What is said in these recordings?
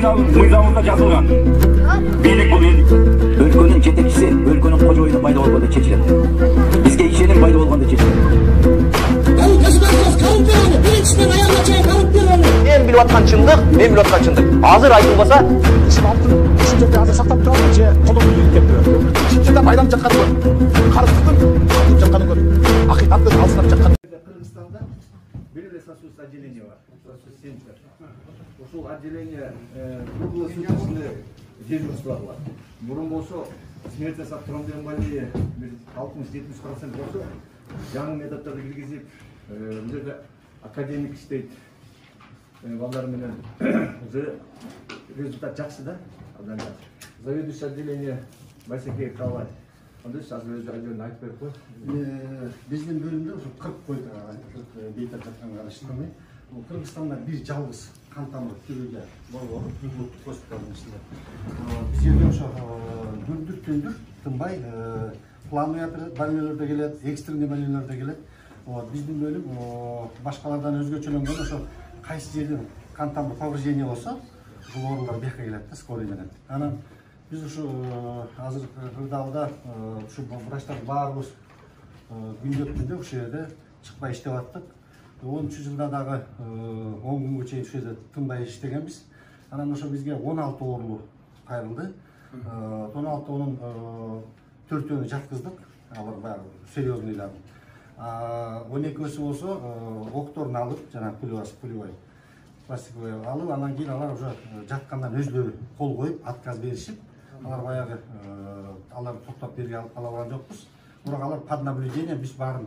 Мыйзамында жазылған. Бийлик бул элдик. Өлкөнүн жетекчиси өлкөнүн кожоюну пайда болгондо чечилет. Бизге ишеним пайда болгондо чечилет. Мен билип аткан чындык, азыр айтылбаса, ушул жерде азыр сактап турабы же колдон ийип кетти. Чынчыда пайдаланып жатканы көп. Карыздыктын алып жатканы көп. Акыйкаттын алсынап жатканы. Кыргызстанда белгилүү сосуд отделение бар. Сосуд центр. Ушул отделение круглосуточный дежурство бар. Мурун болсо смерть жасап турган деген больные 60-70% болсо жаңы методдорду киргизип, бул жерде академик иштейт. Балдар менен уже результат жакшы да. Заведующий отделение Байсеке Калай. Анда азыр өзү айдын айтып берип кой. Биздин бөлүмдө ушу 40 койду бейтап жатканга караштырмай. Кыргызстанда бир жалгыз кан тамыр тирүүгө борбору госпиталдын ичинде. Биз жерде ошо дүндүр тынбай плановый больнияларда келет, экстренный больнияларда келет. Биздин бөлүм башкалардан өзгөчөлөнгөн ошо кайсы жерден кан тамыр повреждение болсо, бул оорулар бияка келет да скорый менен. Анан биз ушу азыр Кырдаалда ушу врачтар баарыбыз күндө ушул жерде чыкпай иштеп аттык. 10 жылда дагы 10 күнгө чейин ушул жерде тынбай иштегенбиз. Анан ошо бизге 16 оорулуу кайрылды. 16-нын 4-өнү жаткыздык. Алар баары серьезныйлар. 12-өсү болсо окторун алып, жана пулевой пластиковый алып, анан кийин алар уже жаткандан өзлөрү кол коюп, отказ беришип, алар баягы алар токтоп берге алып кала алган жокпуз. Бирок алар под наблюдением биз баарын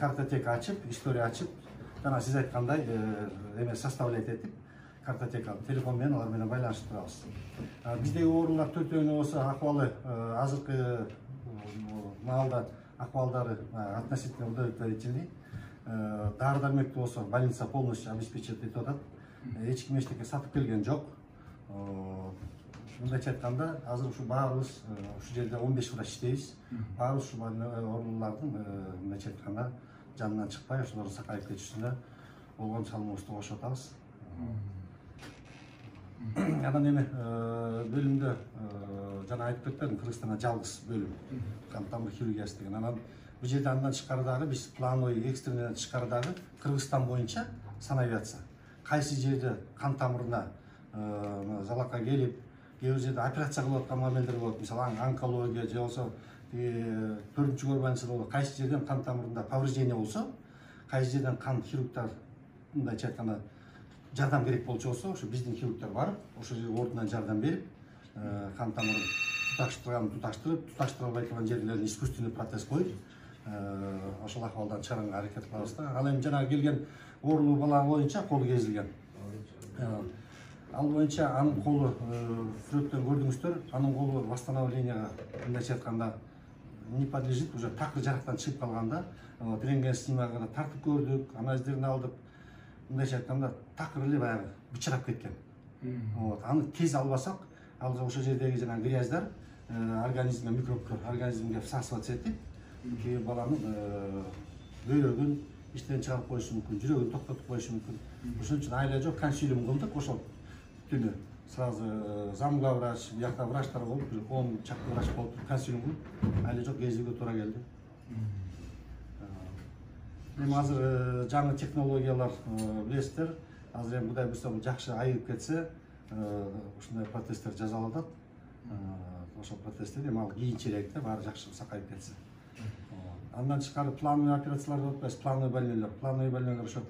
картотека ачып, история ачып, жана сиз айткандай эме составлять этип, картотека телефон менен алар менен байланышып турабыз. Биздеги оорулар 4-өнү болсо акыбалы азыркы маалда акыбалдары относительно удовлетворительный. Дары-дармекти болсо больница полностью обеспечивает этип атат. Эч ким эчтеке сатып келген жок. Мындайча айтканда, азыр ушу баарыбыз ушу жерде 15 врач иштейбиз. Баарыбыз ушу оорулардын мындайча айтканда жанынан чыкпай, ошолордун сакайып кетишине болгон салымыбызды кошуп атабыз. Анан эми бөлүмдө жана айтып кеткен Кыргызстанда жалгыз бөлүм кан тамыр хирургиясы деген. Анан бул жерде андан тышкары дагы биз плановый экстренный тышкары дагы Кыргызстан боюнча санавиация. Кайсы жерде кан тамырына залакка келип, кээ бир жерде операция кылып аткан мамилдер болот. Мисалы онкология же болсо 4-чү больницада болот. Кайсы жерден кан тамырында повреждение болсо, кайсы жерден кан хирургтар мындайча айтканда жардам керек болчу болсо, ошо биздин хирургтар барып, ошол жерге ордунан жардам берип, кан тамырын туташтыра албай турган жерлерин искусственный протез коюп, ошол акыбалдан чыгарганга аракет кылабыз да. Ал эми жана келген оорулуу бала боюнча колу кезилген. Ал боюнча анын колу сүрөттөн көрдүңүздөр, анын колу восстановленияга мындайча айтканда не подлежит, уже такыр жарактан чыгып калганда, рентген снимогына тартып көрдүк, анализдерин алдык. Мындайча айтканда такыр эле баягы бычырап кеткен. Аны тез албасак, ал ошол жердеги жана грязьдар организмге микробтор организмге всасываться этип, кээ баланын бөйрөгүн иштен чыгарып коюшу мүмкүн, жүрөгүн токтотуп коюшу мүмкүн. Ошон үчүн айла жок консилиум кылдык, ошол түнү сразу замглавврач, биякта врачтар болуп, 10 чакты врач болуп консилиум кылып, айла жок кезүүгө туура келди. Эми азыр жаңы технологиялар билесиздер, азыр эми Кудай буйрса жакшы айыгып кетсе, ушундай протездер жасалат. Ошол протездер эми ал кийинчерээк да баары жакшы сакайып кетсе. Андан тышкары плановый операциялар болуп атпайбы, плановый больниялар. Плановый больниялар ошо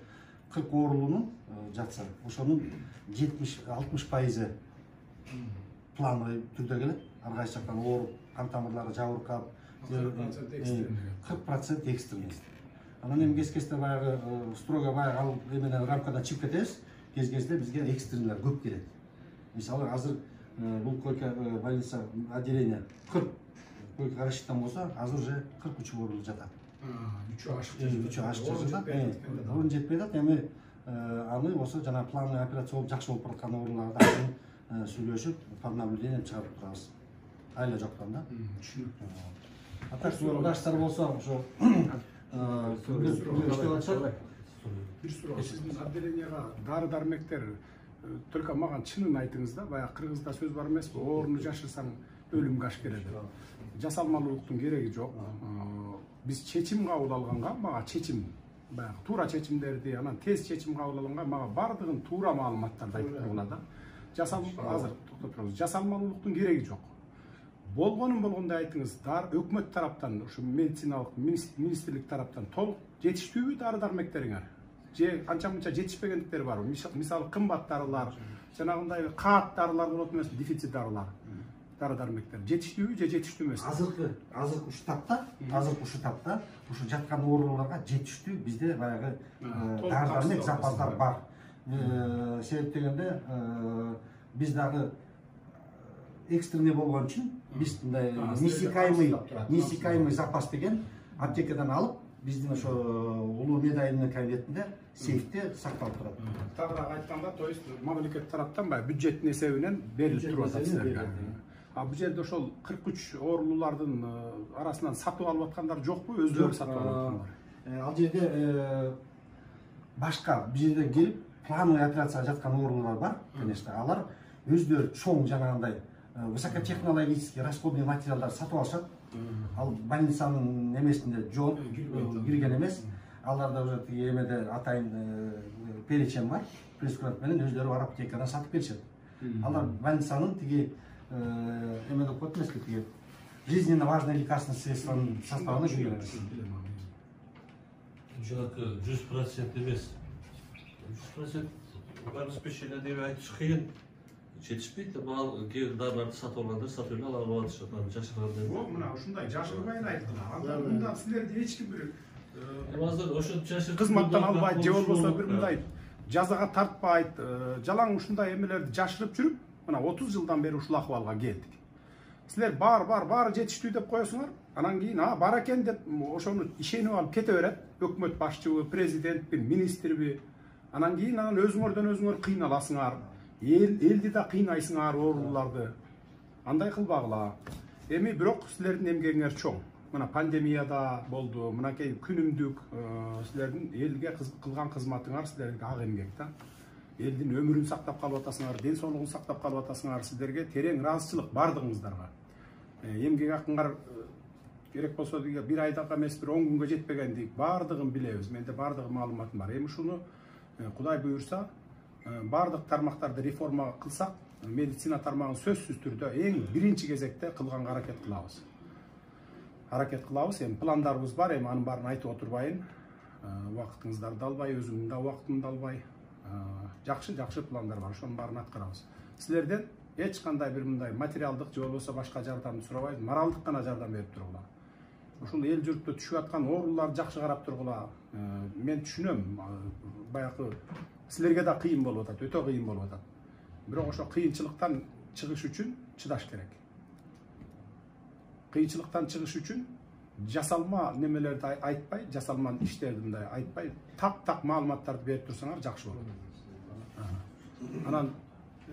40 оорулуунун жатса, ошонун 70-60% плановый түрдө келет. Ар кайсы жактан ооруп, кан тамырлары жабыркап, 40% экстренный. Анан эми кез-кезде баягы строго баягы ал эменен рамкадан чыгып кетебиз. Кез-кезде бизге экстренныйлар көп келет. Мисалы азыр бул койка больница отделение 40 койка рассчитан болсо, азыр уже 43 оорулуу жатат. 3 ашып жатат. Орун жетпей атат. Эми аны болсо жана плановый операция болуп жакшы болуп бараткан ооруларды сүйлөшүп, под наблюдением чыгарып турабыз. Айла жоктон да. А так врачтар болсо ошо иштеп атышат. Бир суроо. Сиздин отделенияга дары-дармектер только маған чынын айтыңыз да, баягы кыргызда сөз бар эмеспи? Ооруну жашырсаң өлүмгө аш келет. Жасалмалуулуктун кереги жок. Биз чечим кабыл алганга, мага чечим, баягы туура чечимдерди, анан тез чечим кабыл алганга мага бардыгын туура маалыматтарды айтып тургула да. Азыр токтоп туруңуз. Жасалмалуулуктун кереги жок. Болгондой айтыңыз, өкмөт тараптан, ушу медициналык министрлик тараптан толук жетиштүүбү дары-дармектериңер? Же анча-мынча жетишпегендиктери барбы? Мисалы кымбат дарылар, жанагындай каат дарылар болот эмес, дефицит дарылар, дары-дармектер жетиштүүбү же жетиштүү эмес? Азыркы ушу тапта ушу жаткан ооруларга жетиштүү бизде баягы дары-дармек запастар бар. Себеп дегенде биз дагы экстренный болгон үчүн биз мындай несекаемый запас деген аптекадан алып биздин ошо улуу медайымдын кабинетинде сейфте сакталып турат. Тагыраак айтканда, то есть мамлекет тараптан баягы бюджеттин эсебинен берилип туруп атат силерге. Бул жерде ошол 43 оорулуулардын арасынан сатып алып аткандар жокпу? Өздөрү сатып алып аткандар? Ал жерде башка бир жерден келип плановый операцияга жаткан оорулуулар бар, конечно. Алар өздөрү чоң жанагындай высокотехнологический расходный материалдар сатып алышат. Ал больницанын немесинде жок, кирген эмес. Аларда уже тиги эмеде атайын перечень бар. Прескурант менен өздөрү бар аптекадан сатып беришет. Алар больницанын тиги эмеде коет эмеспи, тиги жизненно важные лекарственные средстванын составына кирген эмес. Жалпы 100% эмес. 100% обеспечение деп айтыш кыйын. Жетишпейт, ал кээ дарыларды сатып алгандар сатып эле алып атышат, жашыргандар. Мына ушундай жашырбай айтылган. Мында силерди эч ким бир Азыр ошо жашырып кызматтан албайт, же болбосо бир мындай жазага тартпайт, жалаң ушундай эмелерди жашырып жүрүп, мына 30 жылдан бери ушул акыбалга келдик. Силер баары жетиштүү деп коесуңар, анан кийин бар экен деп ошону ишенип алып кете берет. Өкмөт башчыбы, президентби, министрби. Анан кийин өзүңөрдөн өзүңөр кыйналасыңар. Элди да кыйнайсыңар, ооруларды. Андай кылбагыла. Эми бирок силердин эмгегиңер чоң. Мына пандемияда болду, мынакей күнүмдүк силердин элге кылган кызматыңар силерге ак эмгек да. Элдин өмүрүн сактап калып атасыңар, ден соолугун сактап калып атасыңар, силерге терең ыраазычылык бардыгыңыздарга. Эмгек акыңар керек болсо бир айдага эмес, бир 10 күнгө жетпегенди бардыгын билебиз. Менде бардыгы маалыматым бар. Эми ушуну Кудай буйрса бардык тармактарды реформа кылсак, медицина тармагын сөзсүз түрдө эң биринчи кезекте кылганга аракет кылабыз. Эми пландарыбыз бар, эми анын баарын айтып отурбайын. Убактыңыздарды албай, өзүмдүн да убактымды албай, жакшы пландар бар, ошонун баарын аткарабыз. Силерден эч кандай бир мындай материалдык же болбосо башка жардамды сурабайбыз, моралдык гана жардам берип тургула. Ушул эл журтта түшүп аткан ооруларды жакшы карап тургула. Мен түшүнөм, баягы силерге да кыйын болуп атат, өтө кыйын болуп атат. Бирок ошо кыйынчылыктан чыгыш үчүн чыдаш керек. Кыйынчылыктан чыгыш үчүн жасалма немелерди айтпай, жасалма иштерди мындай айтпай, так маалыматтарды берип турсаңар жакшы болот. Анан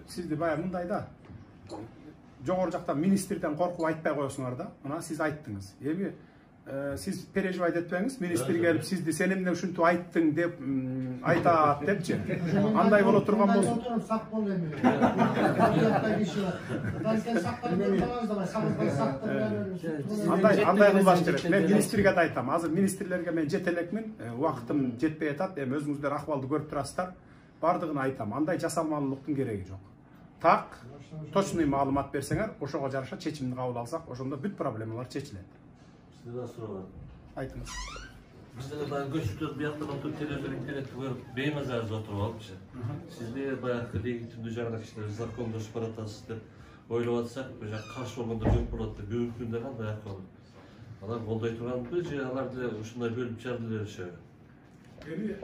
сизди баягы мындай да жогору жактан министрден коркуп айтпай коесуңар да. Мына сиз айттыңыз. Эми сиз переживать этпеңиз, министр келип сизди сен эмне ушинтип айттың деп айтат депчи. Андай боло турган болсун. Сак бол эми. Андай кылбаш керек. Мен министрге да айтам. Азыр министрлерге мен жете элекмин, убактым жетпей атат. Эми өзүңүздөр акыбалды көрүп турасыздар. Бардыгын айтам. Андай жасалмалуулуктун кереги жок. Так, точный маалымат берсеңер, ошого жараша чечимди кабыл алсак, ошондо бүт проблемалар чечилет. Сизден суроо. Айтыңыз. Бизде баягы көчүттөр бияктан отуруп телевизор интернетти көрүп беймаза отуруп алыпчы. Сизде баягы легитимдүү жагына кичине закондошуп баратасыз деп ойлоп атсак, бул каршы болгондор көп болот деп бүгүнкү күндө кандай акыбал? Алар колдой турганбы же алар деле ушундай бөлүп жарды беришеби? Эми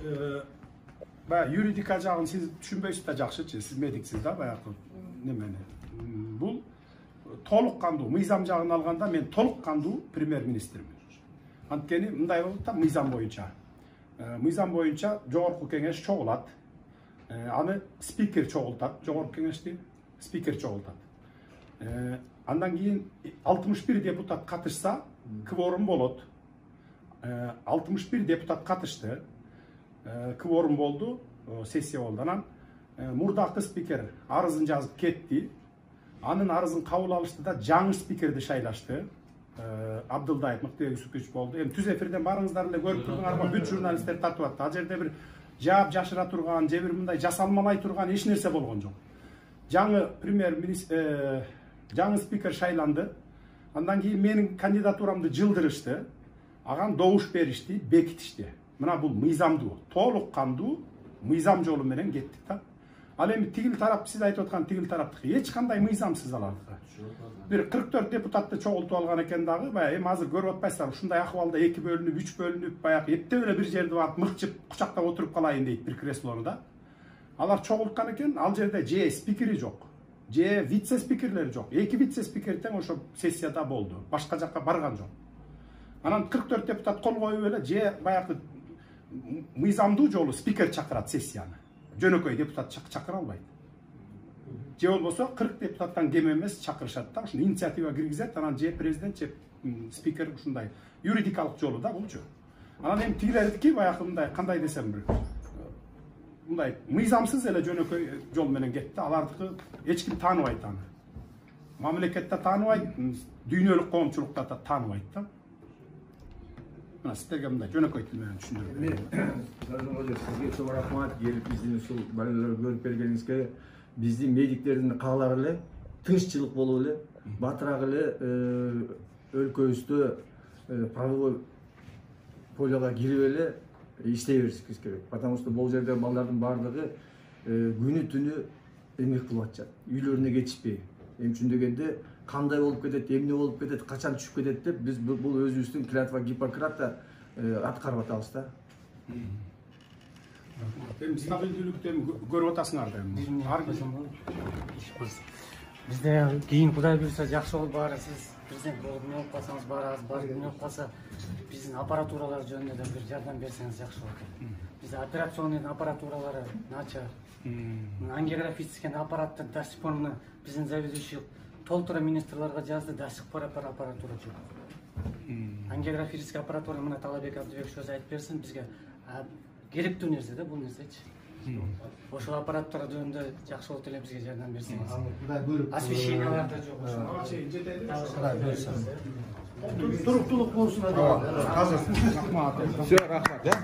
баягы юридика жагын сиз түшүнбөйсүз да жакшычы, сиз медиксиз да баягы немени. Бул толук кандуу мыйзам жагын алганда мен толук кандуу премьер-министрмин. Анткени мындай болот да мыйзам боюнча. Мыйзам боюнча жогорку кеңеш чогулат. Аны спикер чогултат, жогорку кеңешти спикер чогултат. Андан кийин 61 депутат катышса, кворум болот. 61 депутат катышты. кворум болду, сессия болду. Анан мурдакы спикер арызын жазып кетти. Анын арызын кабыл алышты да жаңы спикерди шайлашты. Абдылдаев Мыктыбек Юсупович болду. Эми түз эфирден барыңыздар эле көрүп турдуңарбы, бүт журналисттер тартып атты. Ал жерде бир жаап жашыра турган, же бир мындай жасалмалай турган эч нерсе болгон жок. Жаңы премьер-министр, жаңы спикер шайланды. Андан кийин менин кандидатурамды жылдырышты. Аган добуш беришти, бекитишти. Мына бул мыйзамдуу, толук кандуу мыйзам жолу менен кеттик да. Ал эми тигил тарап, сиз айтып аткан тигил тараптыкы эч кандай мыйзамсыз алардыкы. Бир 44 депутатты чогултуп алган экен дагы, баягы эми азыр көрүп атпайсыздар, ушундай акыбалда 2 бөлүнүп, 3 бөлүнүп, баягы эптеп эле бир жерде барып мыкчып, кучактап отуруп калайын дейт бир креслода. Алар чогулткан экен, ал жерде же спикери жок, же вице спикерлери жок. 2 вице спикер тең ошо сессияда болду. Башка жакка барган жок. Анан 44 депутат кол коюп эле же баягы мыйзамдуу жолу спикер чакырат сессияны. Жөнөкөй депутат чакыра албайт. Же болбосо 40 депутаттан кем эмес чакырышат да, ушуну инициатива киргизет, анан же президент же спикер ушундай юридикалык жолу да булчу. Анан эми тигилердики баягы мындай кандай десем бир мындай мыйзамсыз эле жөнөкөй жол менен кетти. Алардыкы эч ким тааныбайт аны. Мамлекетте тааныбайт, дүйнөлүк коомчулукта да тааныбайт да. Мына сиздерге мындай жөнөкөй тил менен түшүндүрүп. Сизге чоң рахмат, келип биздин ушул балаларды көрүп бергениңизге. Биздин медиктердин каалары эле тынччылык болуп эле, батыраак эле өлкөбүздө правовой полега кирип эле иштей беришибиз керек. Потому что бул жерде балдардын баардыгы күнү түнү эмгек кылып атышат. Үйлөрүнө кетишпей. Эми үчүн дегенде кандай болуп кетет, эмне болуп кетет, качан түшүп кетет деп биз бул өзүбүздүн клятва Гиппократта аткарып атабыз да. Эми стабилдүүлүктү көрүп атасыңар да эми. Бизде кийин Кудай буйрса жакшы болуп баары, сиз президент болуп эмне болуп калсаңыз баары эмне болуп калса, биздин аппаратуралар жөнүндө да бир жардам берсеңиз жакшы болот. Бизде операционный аппаратуралары начар. Ангиографический аппаратты до сих пор биздин заведующий толтура министрларга жазды, до сих пор аппаратура жок. Ангиографический аппаратура мына Талабек Абдыбекович өзү айтып берсин, бизге керектүү нерсе да бул нерсечи. Ошол аппараттар жөнүндө жакшы болот эле бизге жардам берсеңиз. Освещениялар да жок ошо. Туруктуулук болсун. Азыр. Все, рахмат.